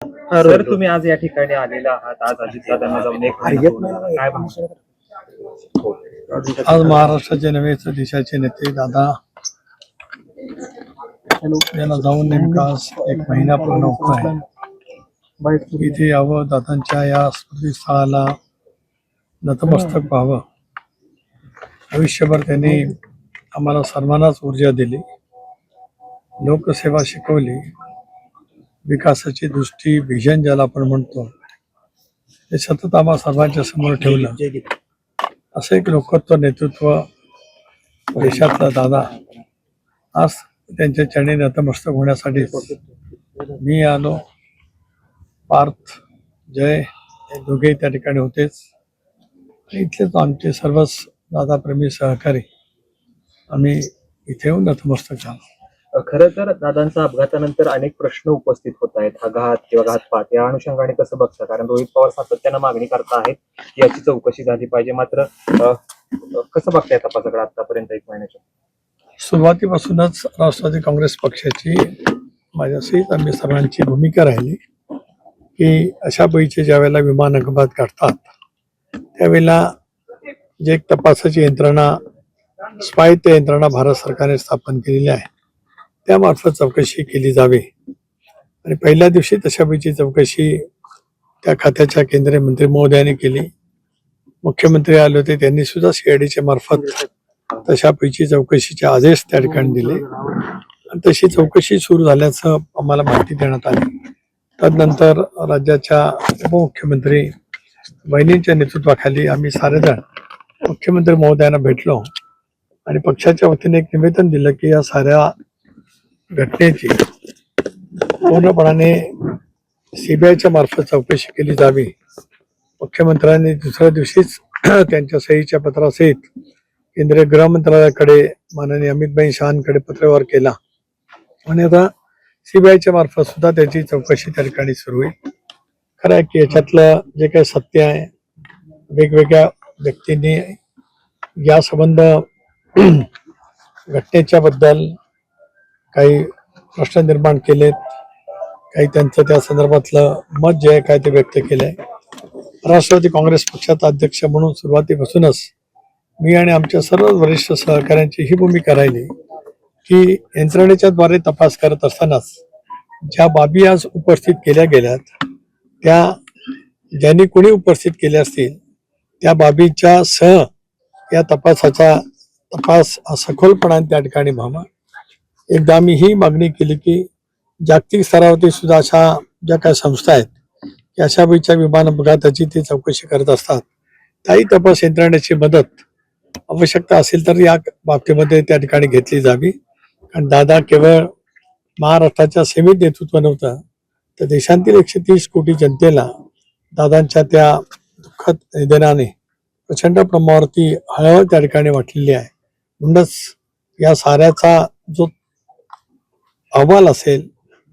Sir, तुम्ही आज या ठिकाणी आलेला आहात. आज अजितदादांना जाऊन एक महिना पूर्ण. काय भावना? आज महाराष्ट्राचे नव्हे तर देशाचे नेते दादा यांना जाऊन नेमका आज एक महिना पूर्ण होत आहे. इथे यावं, दादांच्या या स्मृतीस्थळाला नतमस्तक व्हावं. आयुष्यभर त्यांनी आम्हाला सर्वांनाच ऊर्जा दिली, लोकसेवा शिकवली, विकासाची दृष्टी, व्हिजन ज्याला आपण म्हणतो हे सतत आम्हा सर्वांच्या समोर ठेवलं. असं एक लोकत्व नेतृत्व देशातला दादा आज त्यांच्या चरणी नतमस्तक होण्यासाठी मी आलो. पार्थ, जय हे दोघेही त्या ठिकाणी होतेच. इथलेच आमचे सर्वच दादाप्रेमी सहकारी आम्ही इथे येऊन नतमस्तक झालो. खरं तर दादांच्या अपघातानंतर अनेक प्रश्न उपस्थित होत आहेत. हा घात किंवा घातपात या अनुषंगाने कसं बघता? कारण रोहित पवार सातत्यानं मागणी करत आहेत की याची चौकशी झाली पाहिजे. मात्र कसं बघताय तपासाकडे आतापर्यंत एक महिन्याच्या? सुरुवातीपासूनच राष्ट्रवादी काँग्रेस पक्षाची माझ्यासहित आम्ही सर्वांची भूमिका राहिली की अशा पैकी ज्या वेळेला विमान अपघात घडतात त्यावेळेला जे एक तपासाची यंत्रणा, स्वायत्त यंत्रणा भारत सरकारने स्थापन केलेली आहे त्यामार्फत चौकशी केली जावी. आणि पहिल्या दिवशी तशापैकी चौकशी त्या खात्याच्या केंद्रीय मंत्री महोदयांनी केली. मुख्यमंत्री आले होते, त्यांनी सुद्धा सीआयडीच्या मार्फत तशापैकी चौकशीचे आदेश त्या ठिकाणी दिले आणि तशी चौकशी सुरू झाल्याचं आम्हाला माहिती देण्यात आली. तदनंतर राज्याच्या उपमुख्यमंत्री बहिणींच्या नेतृत्वाखाली आम्ही सारेजण मुख्यमंत्री महोदयांना भेटलो आणि पक्षाच्या वतीने एक निवेदन दिलं की या साऱ्या घटनेची पूर्णपणाने सीबीआयच्या मार्फत चौकशी केली जावी. मुख्यमंत्र्यांनी दुसऱ्या दिवशीच त्यांच्या सहीच्या पत्रासहित केंद्रीय गृह मंत्रालयाकडे माननीय अमित शहांकडे पत्रव्यवहार केला आणि आता सीबीआयच्या मार्फत सुद्धा त्याची चौकशी त्या ठिकाणी सुरू होईल. खरं आहे की याच्यातलं जे काही सत्य आहे, वेगवेगळ्या व्यक्तींनी या संबंध घटनेच्या बद्दल काही प्रश्न निर्माण केलेत, काही त्यांचं त्या संदर्भातलं मत जे आहे काय ते व्यक्त केलंय. राष्ट्रवादी काँग्रेस पक्षाचा अध्यक्ष म्हणून सुरुवातीपासूनच मी आणि आमच्या सर्व वरिष्ठ सहकाऱ्यांची ही भूमिका राहिली की यंत्रणेच्या द्वारे तपास करत असतानाच ज्या बाबी आज उपस्थित केल्या गेल्यात त्या ज्यांनी कोणी उपस्थित केल्या असतील त्या बाबीच्या सह या तपासाचा तपास सखोलपणाने त्या ठिकाणी व्हावा. एकदा आम्ही ही मागणी केली की जागतिक स्तरावरती सुद्धा अशा ज्या काही संस्था आहेत की अशा वेळच्या विमान अपघाताची ते चौकशी करत असतात, त्याही तपास यंत्रणेची मदत आवश्यकता असेल तर या बाबतीमध्ये त्या ठिकाणी घेतली जावी. कारण दादा केवळ महाराष्ट्राच्या सीमित नेतृत्व नव्हतं तर देशातील 130 कोटी जनतेला दादांच्या त्या दुःखद निधनाने प्रचंड प्रमाणावरती हळहळ त्या ठिकाणी वाटलेली आहे. म्हणूनच या साऱ्याचा जो अहवाल असेल,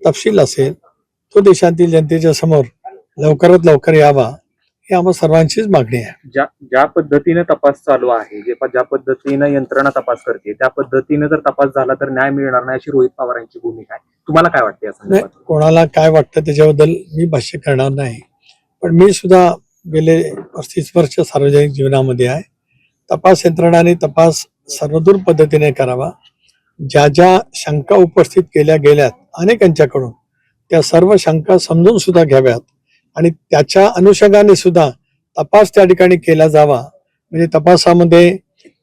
तपशील असेल तो देशातील जनतेच्या समोर लवकरात लवकर यावा ही आम्हा सर्वांचीच मागणी आहे. ज्या पद्धतीने तपास चालू आहे, ज्या पद्धतीने यंत्रणा तपास करते त्या पद्धतीने जर तपास झाला तर न्याय मिळणार नाही अशी रोहित पवारांची भूमिका आहे. तुम्हाला काय वाटते या संदर्भात? कोणाला काय वाटतं त्याच्याबद्दल मी भाष्य करणार नाही, पण मी सुद्धा गेले 35 वर्ष सार्वजनिक जीवनामध्ये आहे. तपास यंत्रणाने तपास सर्वदूर पद्धतीने करावा. ज्या ज्या शंका उपस्थित केल्या गेल्यात अनेकांच्याकडून त्या सर्व शंका समजून सुद्धा घ्याव्यात आणि त्याच्या अनुषंगाने सुद्धा तपास त्या ठिकाणी केला जावा. म्हणजे तपासामध्ये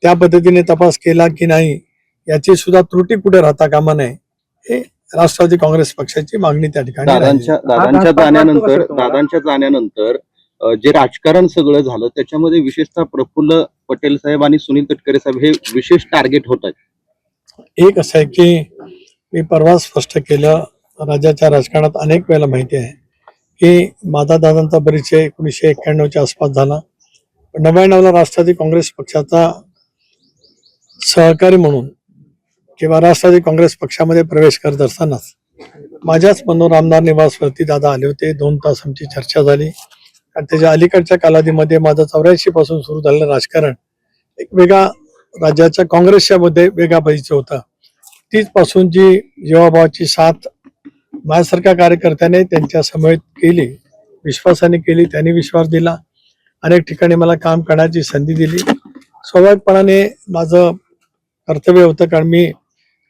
त्या पद्धतीने तपास केला की नाही याची सुद्धा त्रुटी कुठे राहता कामा नये हे राष्ट्रवादी काँग्रेस पक्षाची मागणी त्या ठिकाणी. दादांच्या जाण्यानंतर जे राजकारण सगळं झालं त्याच्यामध्ये विशेषतः प्रफुल्ल पटेल साहेब आणि सुनील तटकरे साहेब हे विशेष टार्गेट होत आहेत. एक असं आहे की मी परवा स्पष्ट केलं, राज्याच्या राजकारणात अनेक वेळेला माहिती आहे की माझा दादांचा परिचय 1991च्या आसपास झाला. 99ला राष्ट्रवादी काँग्रेस पक्षाचा सहकारी म्हणून किंवा राष्ट्रवादी काँग्रेस पक्षामध्ये प्रवेश करत असतानाच माझ्याच मनोर आमदार निवासवरती दादा आले होते. 2 तास आमची चर्चा झाली आणि त्याच्या अलीकडच्या कालावधीमध्ये माझं 84 पासून सुरू झालेलं राजकारण एक वेगळा राज्याच्या काँग्रेसच्या मध्ये वेगळा परिचय होता. तीच पासून जी जीवाभावाची साथ माझ्यासारख्या कार्यकर्त्याने त्यांच्या समवेत केली, विश्वासाने केली, त्यांनी विश्वास दिला, अनेक ठिकाणी मला काम करण्याची संधी दिली. स्वाभाविकपणाने माझं कर्तव्य होतं, कारण मी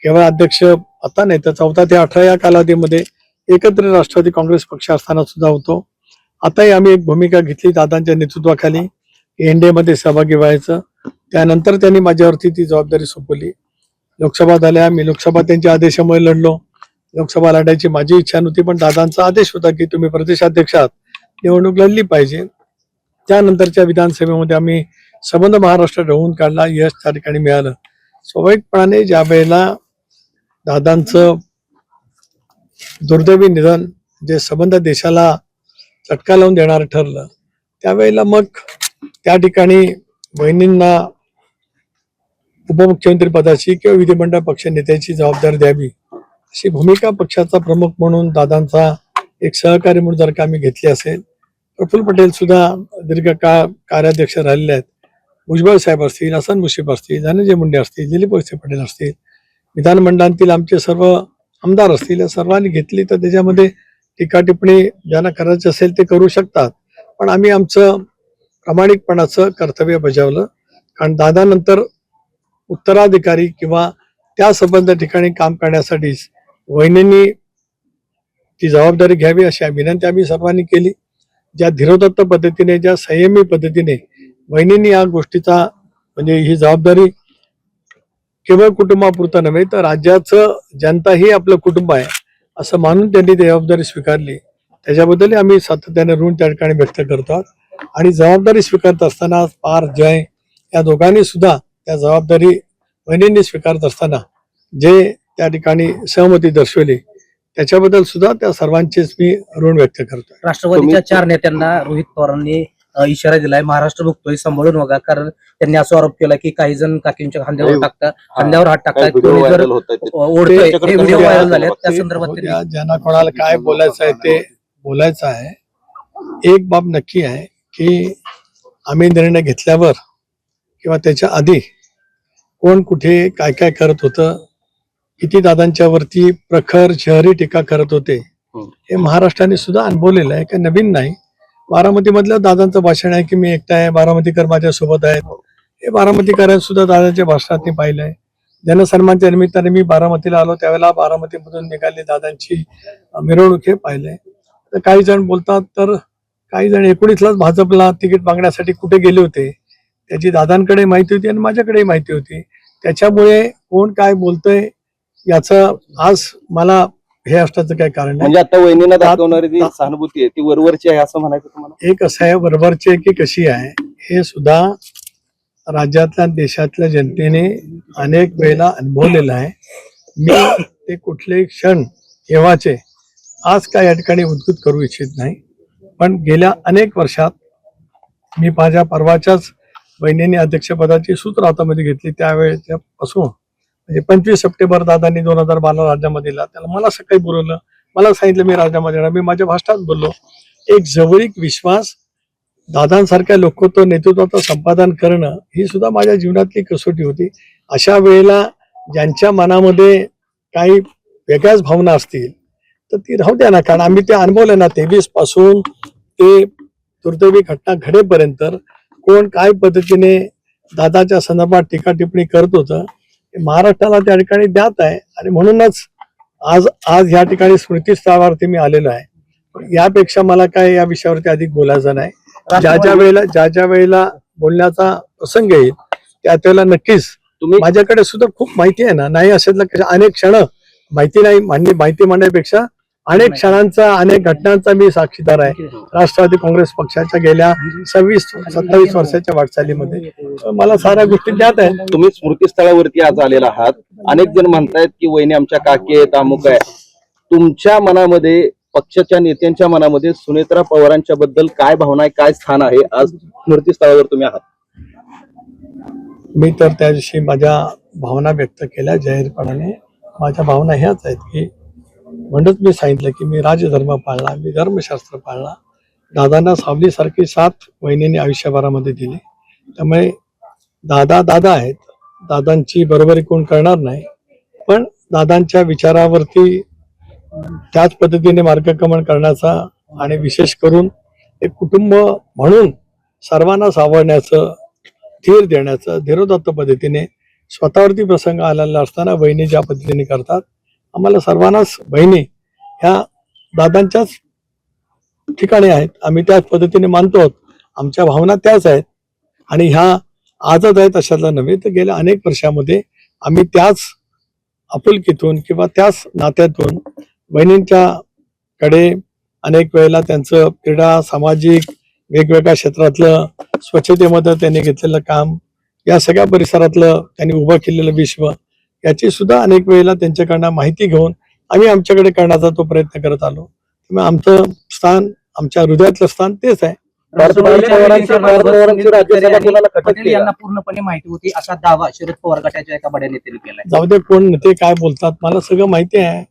केवळ अध्यक्ष आता नाही तर 14 ते 18 या कालावधीमध्ये एकत्र राष्ट्रवादी काँग्रेस पक्ष असताना सुद्धा होतो. आताही आम्ही एक भूमिका घेतली दादांच्या नेतृत्वाखाली एनडीए मध्ये सहभागी व्हायचं. त्यानंतर त्यांनी माझ्यावरती ती जबाबदारी सोपवली. लोकसभा झाल्या, मी लोकसभा त्यांच्या आदेशामुळे लढलो. लोकसभा लढायची माझी इच्छा नव्हती, पण दादांचा आदेश होता की तुम्ही प्रदेशाध्यक्षात निवडणूक लढली पाहिजे. त्यानंतरच्या विधानसभेमध्ये आम्ही संबंध महाराष्ट्र ढवळून काढला, यश त्या ठिकाणी मिळालं. स्वाभाविकपणाने ज्या वेळेला दादांचं दुर्दैवी निधन जे संबंध देशाला चटका लावून देणारं ठरलं, त्यावेळेला मग त्या ठिकाणी बहिणींना उपमुख्यमंत्री पदाची किंवा विधिमंडळ पक्ष नेत्याची जबाबदारी द्यावी अशी भूमिका पक्षाचा प्रमुख म्हणून दादांचा एक सहकारी म्हणून जर का आम्ही घेतली असेल. प्रफुल्ल पटेल सुद्धा दीर्घकाळ कार्याध्यक्ष राहिलेले आहेत. भुजबळ साहेब असतील, हसन मुश्रीफ असतील, धनंजय मुंडे असतील, दिलीप वळसे पाटील असतील, विधानमंडळातील आमचे सर्व आमदार असतील, या सर्वांनी घेतली तर त्याच्यामध्ये टीका टिप्पणी ज्यांना करायची असेल ते करू शकतात. पण आम्ही आमचं प्रामाणिकपणाचं कर्तव्य बजावलं, कारण दादानंतर उत्तराधिकारी किंवा त्या संबंध ठिकाणी काम करण्यासाठीच वहिनींनी ती जबाबदारी घ्यावी अशी विनंती आम्ही सर्वांनी केली. ज्या धीरोदत्त पद्धतीने, ज्या संयमी पद्धतीने वहिनींनी या गोष्टीचा म्हणजे ही जबाबदारी केवळ कुटुंबापुरतं नव्हे तर राज्याचं जनता ही आपलं कुटुंब आहे असं मानून त्यांनी ती जबाबदारी स्वीकारली, त्याच्याबद्दल आम्ही सातत्याने ऋण त्या ठिकाणी व्यक्त करतो. आणि जबाबदारी स्वीकारत असताना पार जय या दोघांनी सुद्धा त्या जबाबदारी वहिनींनी स्वीकारत असताना जे त्या ठिकाणी सहमती दर्शवली त्याच्याबद्दल सुद्धा त्या सर्वांचेच मी ऋण व्यक्त करतो. राष्ट्रवादीच्या 4 नेत्यांना रोहित पवारांनी इशारा दिलाय, महाराष्ट्र बघतोय सांभाळून बघा, कारण त्यांनी असा आरोप केला की काही जण काकींच्या खांद्यावर टाकतात, खांद्यावर हात टाकतात, कोणी जर ओढतोय, हे व्हिडिओ व्हायरल झाले. त्या संदर्भात ज्यांना कोणाला काय बोलायचं आहे ते बोलायचं आहे. एक बाब नक्की आहे की आम्ही निर्णय घेतल्यावर किंवा त्याच्या आधी कोण कुठे काय काय करत होतं, किती दादांच्या वरती प्रखर शहरी टीका करत होते, हे महाराष्ट्राने सुद्धा अनुभवलेलं आहे, काही नवीन नाही. बारामतीमधलं दादांचं भाषण आहे की मी एकटा आहे, बारामतीकर माझ्या सोबत आहेत, हे बारामतीकरांनी सुद्धा दादांच्या भाषणात पाहिलंय. जनसन्मानच्या निमित्ताने मी बारामतीला आलो त्यावेळेला बारामतीमधून निघाली दादांची मिरवणूक हे पाहिलंय. तर काही जण बोलतात तर काही जण 19लाच भाजपला तिकीट मागण्यासाठी कुठे गेले होते त्याची दादांकडे माहिती होती आणि माझ्याकडे माहिती होती. त्याच्यामुळे कोण काय बोलतोय याचं आज मला हे असण्याचं काय कारण नाही. म्हणजे आता वहिनीला दाखवणारी जी सहानुभूती आहे ती वरवरची आहे असं म्हणायचं तुम्हाला? एक असं आहे बरोबरची की कशी आहे हे सुद्धा राज्यातल्या देशातल्या जनतेने अनेक वेळेला अनुभवलेलं आहे. मी ते कुठले क्षण केव्हाचे आज काय या ठिकाणी उद्घुत करू इच्छित नाही, पण गेल्या अनेक वर्षात मी माझ्या परवाच्याच बहिणीने अध्यक्षपदाची सूत्र हातामध्ये घेतली त्यावेळेच्या पासून म्हणजे 25 सप्टेंबर दादांनी 2012 राजीनामा दिला. त्याला मला सकाळी बोलवलं, मला सांगितलं मी राजीनामा देणार. मी माझ्या भाषणात बोललो. एक जवळीक विश्वास दादांसारख्या लोकत्व नेतृत्वाचं संपादन करणं ही सुद्धा माझ्या जीवनातली कसोटी होती. अशा वेळेला ज्यांच्या मनामध्ये काही वेगळ्याच भावना असतील तर ती राहू द्या ना, कारण आम्ही ते अनुभवलं ना. 23 पासून ते दुर्दैवी घटना घडेपर्यंत कोण काय पद्धतीने दादाच्या संदर्भात टीका टिप्पणी करत होतं महाराष्ट्राला त्या ठिकाणी ज्ञात आहे. आणि म्हणूनच आज या ठिकाणी स्मृतीस्थळावरती मी आलेलो आहे. यापेक्षा मला काय या विषयावरती अधिक बोलायचं नाही. ज्या ज्या वेळेला बोलण्याचा प्रसंग येईल त्यावेळेला नक्कीच माझ्याकडे सुद्धा खूप माहिती आहे ना. नाही असेल तर अनेक क्षण माहिती नाही माहिती म्हणण्यापेक्षा अनेक क्षणांचा अनेक घटनांचा मी साक्षीदार आहे राष्ट्रवादी काँग्रेस पक्षाच्या गेल्या 26-27 वर्षाच्या वाटचालीमध्ये. मला साऱ्या गोष्टी ज्ञात आहेत. तुम्ही स्मृतीस्थळावरती आज आलेला आहात. अनेक जण म्हणतायत की वहिनी आमच्या काकी आहेत, अमुक आहे. तुमच्या मनामध्ये, पक्षाच्या नेत्यांच्या मनामध्ये सुनेत्रा पवारांच्या बद्दल काय भावना आहे, काय स्थान आहे? आज स्मृतीस्थळावर तुम्ही आहात. मी तर त्या दिवशी माझ्या भावना व्यक्त केल्या जाहीरपणाने. माझ्या भावना ह्याच आहेत की म्हणूनच मी सांगितलं की मी राजधर्म पाळला, मी धर्मशास्त्र पाळला. दादांना सावलीसारखी साथ वहिनीने आयुष्यभरामध्ये दिली. त्यामुळे दादा आहेत. दादांची बरोबरी कोण करणार नाही, पण दादांच्या विचारावरती त्याच पद्धतीने मार्गक्रमण करण्याचा आणि विशेष करून एक कुटुंब म्हणून सर्वांना सावरण्याचं, धीर देण्याचं, धीरोदात्त पद्धतीने स्वतःवरती प्रसंग आलेला असताना बहिणी ज्या पद्धतीने करतात, आम्हाला सर्वांनाच बहिणी ह्या दादांच्याच ठिकाणी आहेत. आम्ही त्याच पद्धतीने मानतो आहोत. आमच्या भावना त्याच आहेत आणि ह्या आजच आहेत अशातला नव्हे, तर गेल्या अनेक वर्षामध्ये आम्ही त्याच आपुलकीतून किंवा त्याच नात्यातून बहिणींच्या कडे अनेक वेळेला त्यांचं क्रीडा, सामाजिक, वेगवेगळ्या क्षेत्रातलं, स्वच्छतेमध्ये त्यांनी घेतलेलं काम, या सगळ्या परिसरातलं त्यांनी उभं केलेलं विश्व, याची सुद्धा अनेक वेळेला त्यांच्याकडनं माहिती घेऊन आम्ही आमच्याकडे करण्याचा तो प्रयत्न करत आलो. त्यामुळे आमचं स्थान, आमच्या हृदयातलं स्थान तेच आहे. पटेल यांना पूर्णपणे माहिती होती असा दावा शरद पवार गटाच्या एका बड्या नेत्याने केलाय. जाऊ दे कोण नेते काय बोलतात, मला सगळं माहिती आहे.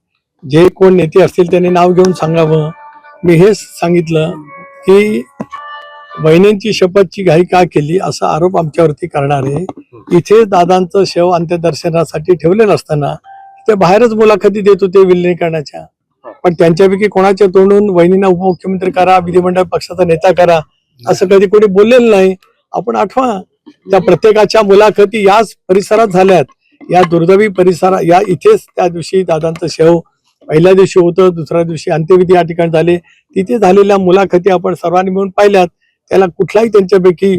जे कोण नेते असतील त्यांनी नाव घेऊन सांगावं. मी हेच सांगितलं की बहिणींची शपथची घाई का केली असा आरोप आमच्यावरती करणारे इथे दादांचं शव अंत्यदर्शनासाठी ठेवलेलं असताना ते बाहेरच मुलाखती देत होते विलिनीकरणाच्या. पण त्यांच्यापैकी कोणाच्या तोंडून वहिनींना उपमुख्यमंत्री करा, विधिमंडळ पक्षाचा नेता करा असं कधी कोणी बोललेलं नाही. आपण आठवा, त्या प्रत्येकाच्या मुलाखती याच परिसरात झाल्यात, या दुर्दैवी परिसरात, या इथेच त्या दिवशी दादांचं शव पहिल्या दिवशी होतं, दुसऱ्या दिवशी अंत्यविधी या ठिकाणी झाले, तिथे झालेल्या मुलाखती आपण सर्वांनी मिळून पाहिल्यात. त्याला कुठलाही त्यांच्यापैकी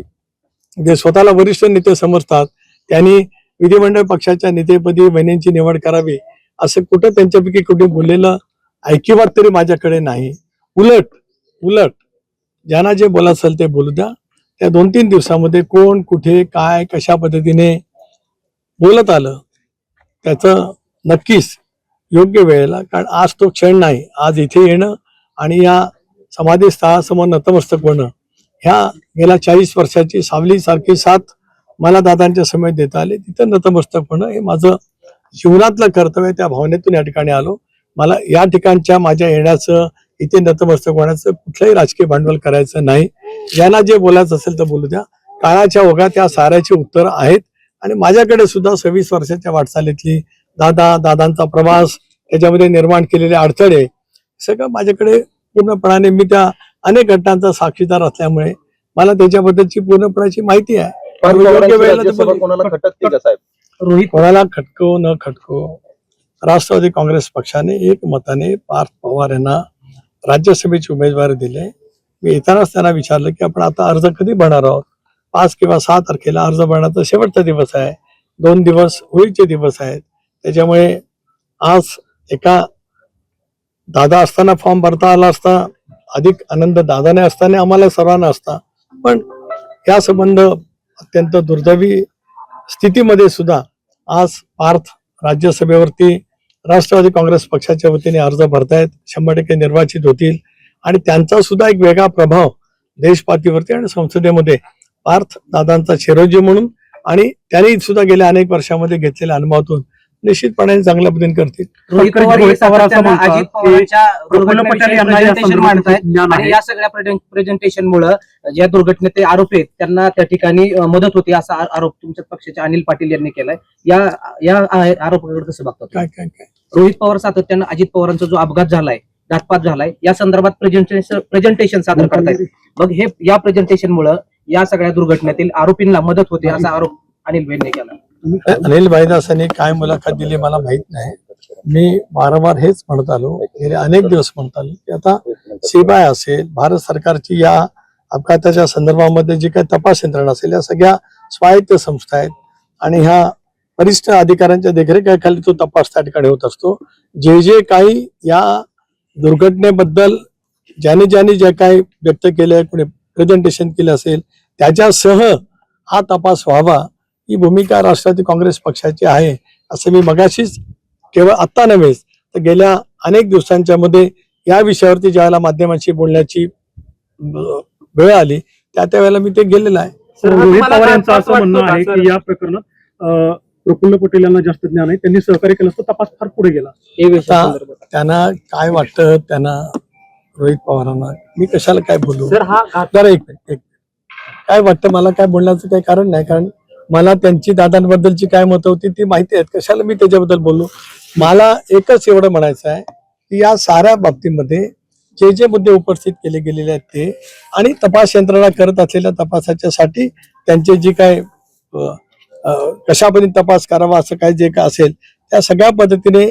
जे स्वतःला वरिष्ठ नेते समजतात त्यांनी विधिमंडळ पक्षाच्या नेतेपदी बहिणींची निवड करावी असं कुठं त्यांच्यापैकी कुठे बोललेलं ऐकिवात तरी माझ्याकडे नाही. उलट ज्यांना जे बोलायचं असेल ते बोलू द्या. त्या 2-3 दिवसामध्ये कोण कुठे काय कशा पद्धतीने बोलत आलं त्याचं नक्कीच योग्य वेळेला, कारण आज तो क्षण नाही. आज इथे येणं आणि या समाधी स्थळासमोर नतमस्तक होणं, ह्या गेल्या 40 वर्षाची सावली सारखी साथ मला दादांच्या समोर देता आले, तिथं नतमस्तक होणं हे माझं जीवनातलं कर्तव्य. त्या भावनेतून या ठिकाणी आलो. मला या ठिकाणच्या माझ्या येण्याचं, इथे नतमस्तक होण्याचं कुठलंही राजकीय भांडवल करायचं नाही. ज्यांना जे बोलायचं असेल तर बोलू द्या. काळाच्या ओघात त्या साऱ्याची उत्तरं आहेत आणि माझ्याकडे सुद्धा 26 वर्षाच्या वाटचालीतली दादांचा प्रवास, त्याच्यामध्ये निर्माण केलेले अडथळे सगळं माझ्याकडे पूर्णपणाने, मी त्या अनेक घटनांचा साक्षीदार असल्यामुळे मला त्याच्याबद्दलची पूर्णपणाची माहिती आहे. कोणाला खटको न खटको, राष्ट्रवादी काँग्रेस पक्षाने एक मताने पार्थ पवार यांना राज्यसभेची उमेदवारी दिले. मी येतानाच त्यांना विचारलं की आपण आता अर्ज कधी भरणार आहोत. 5 किंवा 6 तारखेला अर्ज भरण्याचा शेवटचा दिवस आहे. 2 दिवस होळीचे दिवस आहेत. त्याच्यामुळे आज एका दादा असताना फॉर्म भरता आला असता, अधिक आनंद दादाने असताना आम्हाला सर्वांना असता. पण या संबंध अत्यंत दुर्दैवी स्थितीमध्ये सुद्धा आज पार्थ राज्यसभेवरती राष्ट्रवादी काँग्रेस पक्षाच्या वतीने अर्ज भरतायत, 100% निर्वाचित होतील आणि त्यांचा सुद्धा एक वेगळा प्रभाव देशपातळीवरती आणि संसदेमध्ये पार्थ दादांचा चिरंजीव म्हणून आणि त्यांनी सुद्धा गेल्या अनेक वर्षामध्ये घेतलेल्या अनुभवातून निश्चितपणे चांगल्या पद्धतीने करतील. रोहित पवार हे सातत्यानं अजित पवारांच्या दुर्घटनेविषयी presentation मांडतायत आणि या सगळ्या प्रेझेंटेशन मुळे ज्या दुर्घटनेत ते आरोप आहेत त्यांना त्या ठिकाणी मदत होती असा आरोप तुमच्या पक्षाचे अनिल पाटील यांनी केलाय. या आरोपाकडे कसं बघतात? काय रोहित पवार सातत्यानं अजित पवारांचा जो अपघात झालाय, घातपात झालाय, या संदर्भात प्रेझेंटेशन सादर करतायत. मग हे या प्रेझेंटेशन मुळे या सगळ्या दुर्घटनेतील आरोपींना मदत होते असा आरोप अनिल भाईंनी केला. अनिल भाईदासांनी काय मुलाखत दिली मला माहित नाही. मी वारंवार हेच म्हणत आलो, गेले अनेक दिवस म्हणत आलो की आता सीबीआय असेल, भारत सरकारची या अपघाताच्या संदर्भामध्ये जी काही तपास यंत्रणा असेल, या सगळ्या स्वायत्त संस्था आहेत आणि ह्या वरिष्ठ अधिकाऱ्यांच्या देखरेखीखाली तो तपास त्या ठिकाणी होत असतो. जे काही या दुर्घटनेबद्दल ज्याने जे काही व्यक्त केले, कोणी प्रेझेंटेशन केलं असेल, त्याच्यासह हा तपास व्हावा ही भूमिका राष्ट्रवादी काँग्रेस पक्षाची आहे असं मी मगाशीच, केवळ आत्ता नव्हेच तर गेल्या अनेक दिवसांच्या मध्ये या विषयावरती ज्यावेळेला माध्यमांशी बोलण्याची वेळ आली त्या वेळेला मी ते गेलेलं आहे. रोहित पवार यांचं असं म्हणणं आहे की या प्रकरणात प्रफुल्ल पटेल यांना जास्त ज्ञान आहे, त्यांनी सहकार्य केलं असतं तपास फार पुढे गेला. त्यांना काय वाटतं, त्यांना रोहित पवारांना मी कशाला काय बोलू? जरा एक मिनिट, काय वाटतं मला काय बोलण्याचं काही कारण नाही, कारण मला त्यांची दादांबद्दलची काय मतं होती ती माहिती आहेत. कशाला मी त्याच्याबद्दल बोलू? मला एकच एवढं म्हणायचं आहे की या साऱ्या बाबतीमध्ये जे जे मुद्दे उपस्थित केले गेलेले आहेत ते आणि तपास यंत्रणा करत असलेल्या तपासाच्यासाठी त्यांचे जे काय कशा पद्धतीने तपास करावा असं काय जे काय असेल त्या सगळ्या पद्धतीने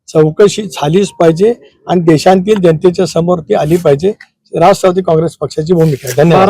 चौकशी झालीच पाहिजे आणि देशातील जनतेच्या समोर ती आली पाहिजे. राष्ट्रवादी काँग्रेस पक्षाची भूमिका आहे. धन्यवाद.